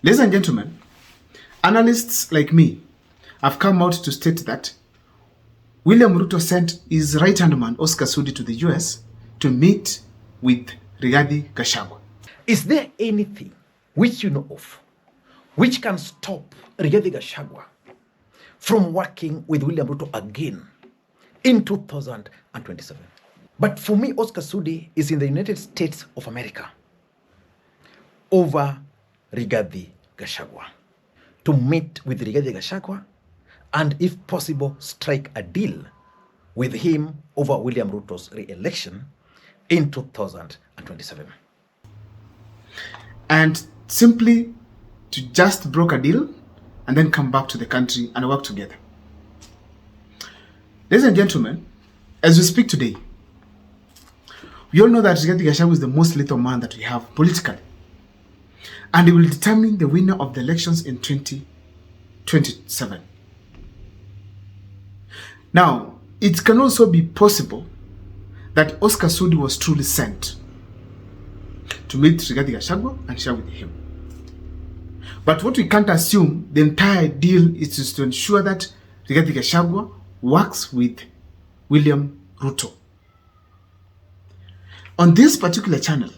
Ladies and gentlemen, analysts like me have come out to state that William Ruto sent his right-hand man, Oscar Sudi, to the US to meet with Rigathi Gachagua. Is there anything which you know of which can stop Rigathi Gachagua from working with William Ruto again in 2027? But for me, Oscar Sudi is in the United States of America over Rigathi Gachagua to meet with Rigathi Gachagua and, if possible, strike a deal with him over William Ruto's re-election in 2027. And simply to just broker a deal and then come back to the country and work together. Ladies and gentlemen, as we speak today, we all know that Rigathi Gachagua is the most lethal man that we have politically. And he will determine the winner of the elections in 2027. Now, it can also be possible that Oscar Sudi was truly sent to meet Rigathi Gachagua and share with him. But what we can't assume, the entire deal is just to ensure that Rigathi Gachagua works with William Ruto. On this particular channel,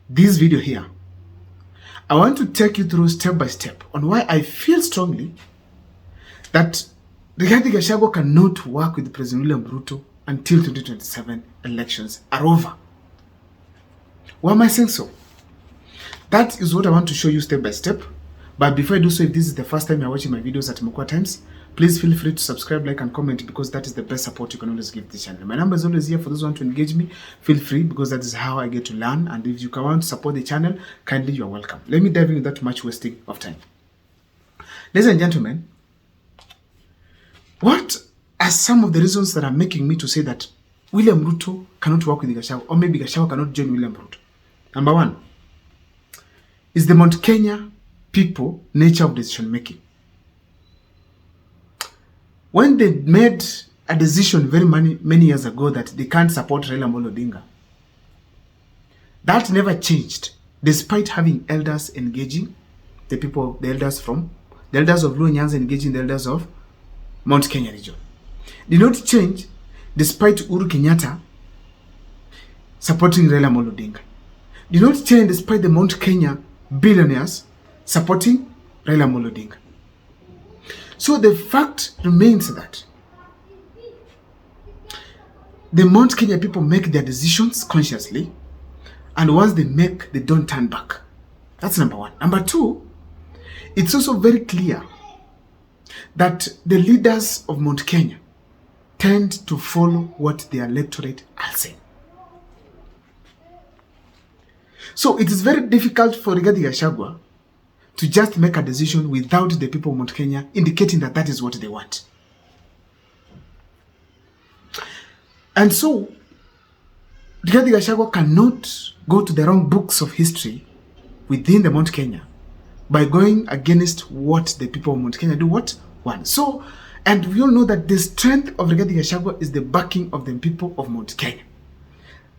this video here, I want to take you through step by step on why I feel strongly that Rigathi Gachagua cannot work with President William Ruto until 2027 elections are over. Why am I saying so? That is what I want to show you step by step. But before I do so, if this is the first time you're watching my videos at Mokwa Times, please feel free to subscribe, like, and comment, because that is the best support you can always give this channel. My number is always here for those who want to engage me. Feel free, because that is how I get to learn. And if you want to support the channel, kindly, you are welcome. Let me dive in without much wasting of time. Ladies and gentlemen, what are some of the reasons that are making me to say that William Ruto cannot work with Gachagua, or maybe Gachagua cannot join William Ruto? Number one is the Mount Kenya people nature of decision making. When they made a decision very many years ago that they can't support Raila Amolo Odinga, that never changed, despite having elders engaging the people, the elders of Luo Nyanza engaging the elders of Mount Kenya region. Did not change despite Uhuru Kenyatta supporting Raila Amolo Odinga. Did not change despite the Mount Kenya billionaires supporting Raila Amolo Odinga. So the fact remains that the Mount Kenya people make their decisions consciously, and once they make, they don't turn back. That's number one. Number two, it's also very clear that the leaders of Mount Kenya tend to follow what the electorate are saying. So it is very difficult for Rigathi Gachagua to just make a decision without the people of Mount Kenya indicating that that is what they want. And so, Rigathi Gachagua cannot go to the wrong books of history within the Mount Kenya by going against what the people of Mount Kenya do what want. So, and we all know that the strength of Rigathi Gachagua is the backing of the people of Mount Kenya.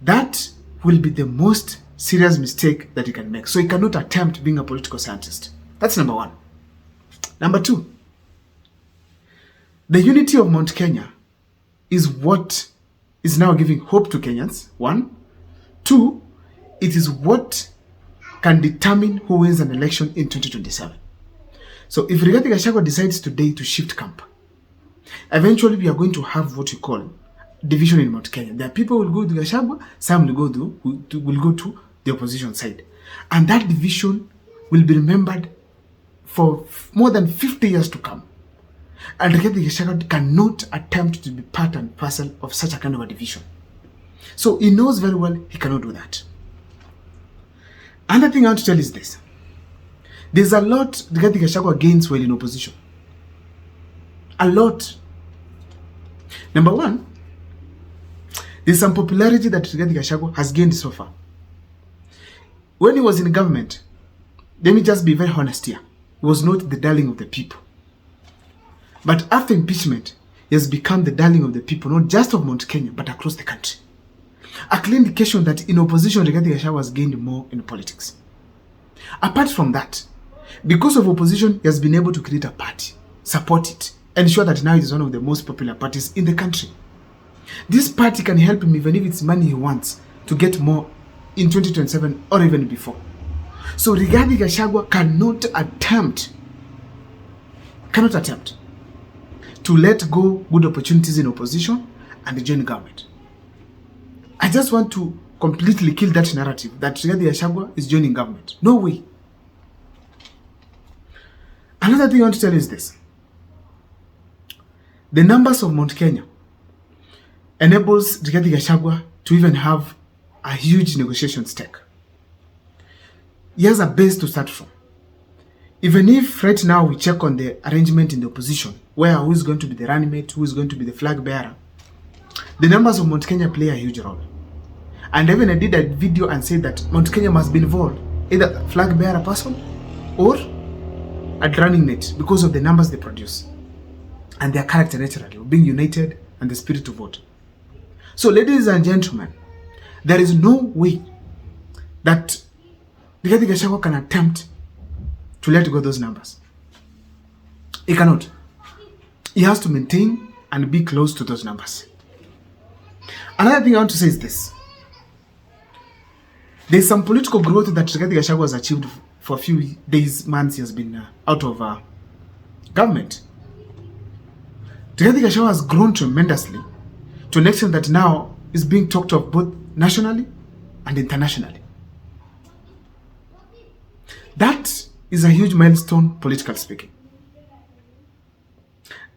That will be the most serious mistake that he can make. So he cannot attempt being a political scientist. That's number one. Number two, the unity of Mount Kenya is what is now giving hope to Kenyans. One. Two, it is what can determine who wins an election in 2027. So if Rigathi Gachagua decides today to shift camp, eventually we are going to have what we call division in Mount Kenya. There are people who will go to Gachagua, some will go to the opposition side. And that division will be remembered for more than 50 years to come. And Rigathi Gachagua cannot attempt to be part and parcel of such a kind of a division. So he knows very well he cannot do that. Another thing I want to tell is this. There's a lot Rigathi Gachagua gains while in opposition. A lot. Number one, there's some popularity that Rigathi Gachagua has gained so far. When he was in government, let me just be very honest here, he was not the darling of the people. But after impeachment, he has become the darling of the people, not just of Mount Kenya, but across the country. A clear indication that in opposition, Rigathi Gachagua has gained more in politics. Apart from that, because of opposition, he has been able to create a party, support it, ensure that now it is one of the most popular parties in the country. This party can help him, even if it's money he wants, to get more in 2027 or even before. So Rigathi Gachagua cannot attempt to let go good opportunities in opposition and join government. I just want to completely kill that narrative that Rigathi Gachagua is joining government. No way. Another thing I want to tell you is this. The numbers of Mount Kenya enables Rigathi Gachagua to even have a huge negotiation stake. He has a base to start from. Even if right now we check on the arrangement in the opposition, where who is going to be the running mate, who is going to be the flag bearer, the numbers of Mount Kenya play a huge role. And even I did a video and said that Mount Kenya must be involved, either a flag bearer person or a running mate, because of the numbers they produce and their character naturally, being united and the spirit to vote. So ladies and gentlemen, there is no way that Rigathi Gachagua can attempt to let go those numbers. He cannot. He has to maintain and be close to those numbers. Another thing I want to say is this. There's some political growth that Rigathi Gachagua has achieved for a few days, months he has been out of government. Rigathi Gachagua has grown tremendously to an extent that now is being talked of both nationally and internationally. That is a huge milestone, politically speaking.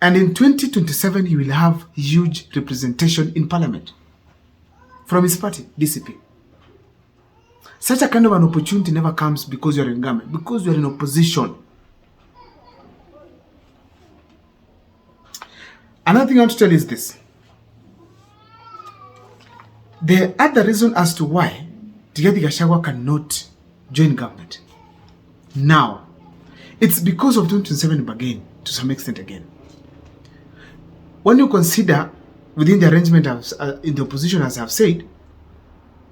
And in 2027, he will have huge representation in parliament from his party, DCP. Such a kind of an opportunity never comes because you're in government, because you're in opposition. Another thing I want to tell you is this. The other reason as to why Rigathi Gachagua cannot join government now, it's because of 2027 bargain to some extent again. When you consider within the arrangement in the opposition, as I've said,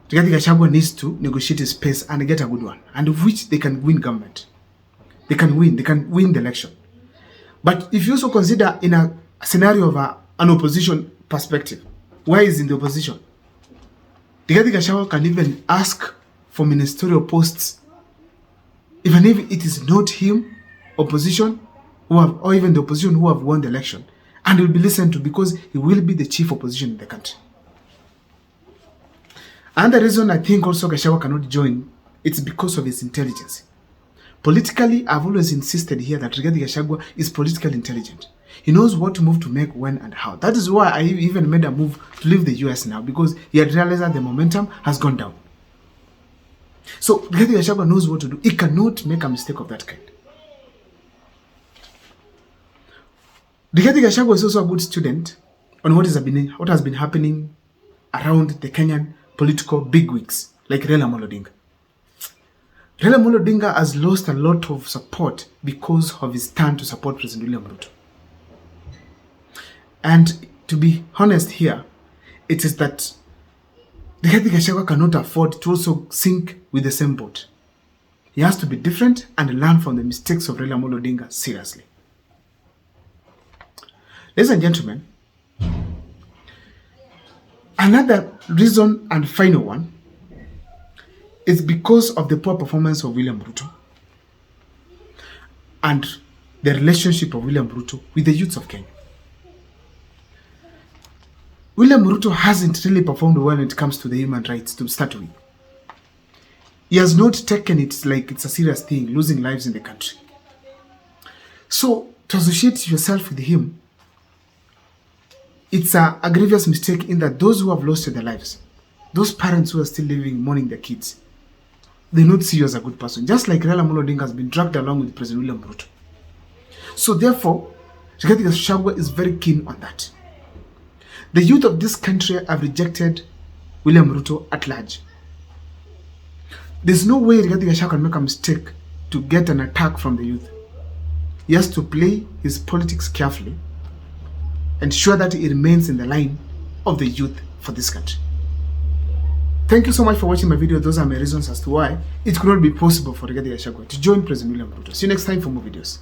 Rigathi Gachagua needs to negotiate his space and get a good one, and of which they can win government. They can win the election. But if you also consider in a scenario of an opposition perspective, why is in the opposition? Rigathi Gachagua can even ask for ministerial posts, even if it is not him, opposition, or even the opposition who have won the election, and will be listened to because he will be the chief opposition in the country. Another reason I think also Gachagua cannot join, it's because of his intelligence. Politically, I've always insisted here that Rigathi Gachagua is politically intelligent. He knows what move to make, when, and how. That is why I even made a move to leave the US now, because he had realized that the momentum has gone down. So Rigathi Gachagua knows what to do. He cannot make a mistake of that kind. Rigathi Gachagua is also a good student on what has been happening around the Kenyan political bigwigs like Raila Amolo Odinga. Raila Amolo Odinga has lost a lot of support because of his stand to support President William Ruto. And to be honest here, it is that Rigathi Gachagua cannot afford to also sink with the same boat. He has to be different and learn from the mistakes of Raila Amolo Odinga seriously. Ladies and gentlemen, another reason and final one is because of the poor performance of William Ruto and the relationship of William Ruto with the youths of Kenya. William Ruto hasn't really performed well when it comes to the human rights to start with. He has not taken it like it's a serious thing, losing lives in the country. So to associate yourself with him, it's a grievous mistake in that those who have lost their lives, those parents who are still living, mourning their kids, they not see you as a good person. Just like Raila Amolo Odinga has been dragged along with President William Ruto. So therefore, Rigathi Gachagua is very keen on that. The youth of this country have rejected William Ruto at large. There's no way Rigathi Gachagua can make a mistake to get an attack from the youth. He has to play his politics carefully, ensure that he remains in the line of the youth for this country. Thank you so much for watching my video. Those are my reasons as to why it could not be possible for Rigathi Gachagua to join President William Ruto. See you next time for more videos.